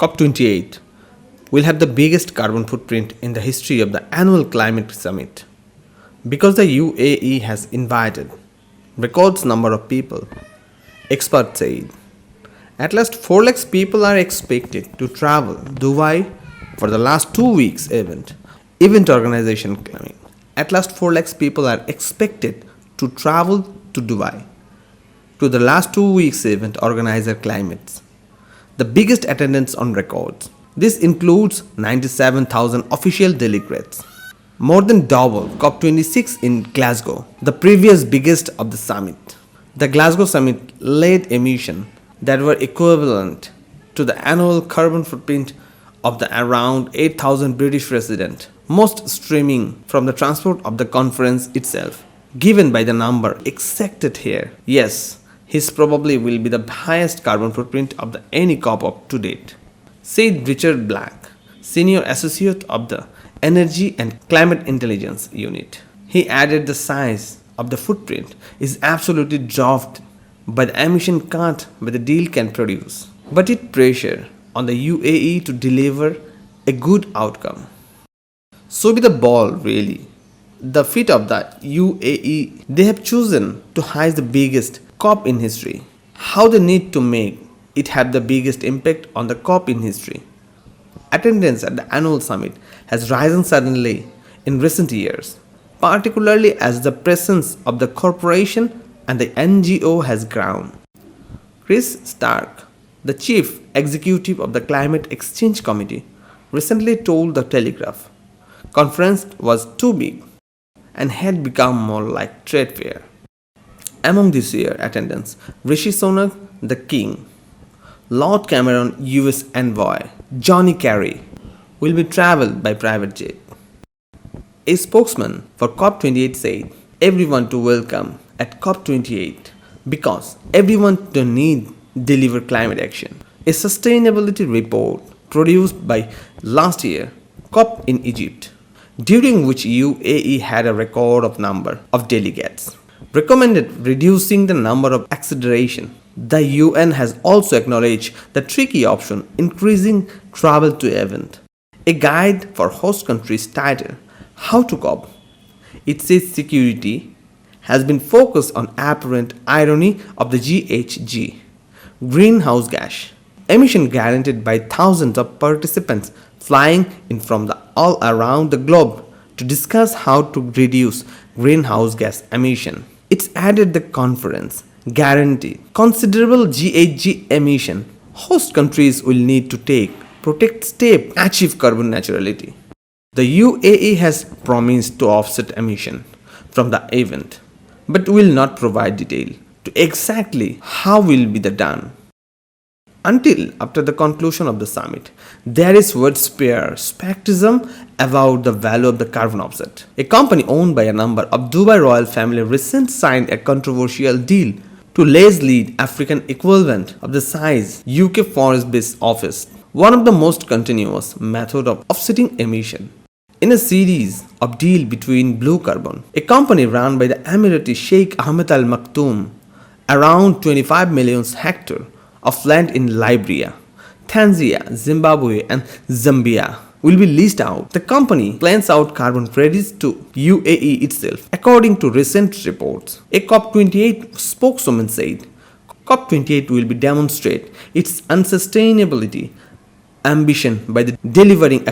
COP28 will have the biggest carbon footprint in the history of the annual climate summit because the UAE has invited records number of people. Experts say at least 4 lakhs people are expected to travel Dubai for the last 2 weeks event. Event organization claiming at least 4 lakhs people are expected to travel to Dubai to the last 2 weeks event organizer climates. The biggest attendance on records. This includes 97,000 official delegates, more than double COP26 in Glasgow, the previous biggest of the summit. The Glasgow summit led emissions that were equivalent to the annual carbon footprint of the around 8,000 British residents, most stemming from the transport of the conference itself. Given by the number accepted here, yes, his probably will be the highest carbon footprint of the any COP up to date, said Richard Black, Senior Associate of the Energy and Climate Intelligence Unit. He added the size of the footprint is absolutely dwarfed by the emission cut that the deal can produce, but it pressure on the UAE to deliver a good outcome. So be the ball really. The feat of the UAE, they have chosen to host the biggest COP in history. How they need to make it have the biggest impact on the COP in history. Attendance at the annual summit has risen suddenly in recent years, particularly as the presence of the corporation and the NGO has grown. Chris Stark, the chief executive of the Climate Exchange Committee, recently told the Telegraph, conference was too big and had become more like trade fair. Among this year's attendants, Rishi Sunak, the King, Lord Cameron, US envoy, Johnny Kerry, will be traveled by private jet. A spokesman for COP28 said, everyone to welcome at COP28 because everyone to need deliver climate action. A sustainability report produced by last year COP in Egypt, during which UAE had a record of number of delegates, recommended reducing the number of acceleration. The UN has also acknowledged the tricky option increasing travel to event. A guide for host countries titled How to COP. It says security has been focused on apparent irony of the GHG, greenhouse gas, emission guaranteed by thousands of participants flying in from all around the globe to discuss how to reduce greenhouse gas emission. It's added the conference guarantee considerable GHG emission. Host countries will need to take protect steps to achieve carbon neutrality. The UAE has promised to offset emission from the event, but will not provide detail to exactly how will be done. Until after the conclusion of the summit, there is widespread skepticism about the value of the carbon offset. A company owned by a number of Dubai royal family recently signed a controversial deal to lead African equivalent of the size UK forest-based office, one of the most continuous method of offsetting emission. In a series of deals between Blue Carbon, a company run by the Emirati Sheikh Ahmed Al Maktoum, around 25 million hectares of land in Liberia, Tanzania, Zimbabwe and Zambia will be leased out. The company plans out carbon credits to UAE itself. According to recent reports, a COP28 spokeswoman said COP28 will be demonstrate its unsustainability ambition by delivering a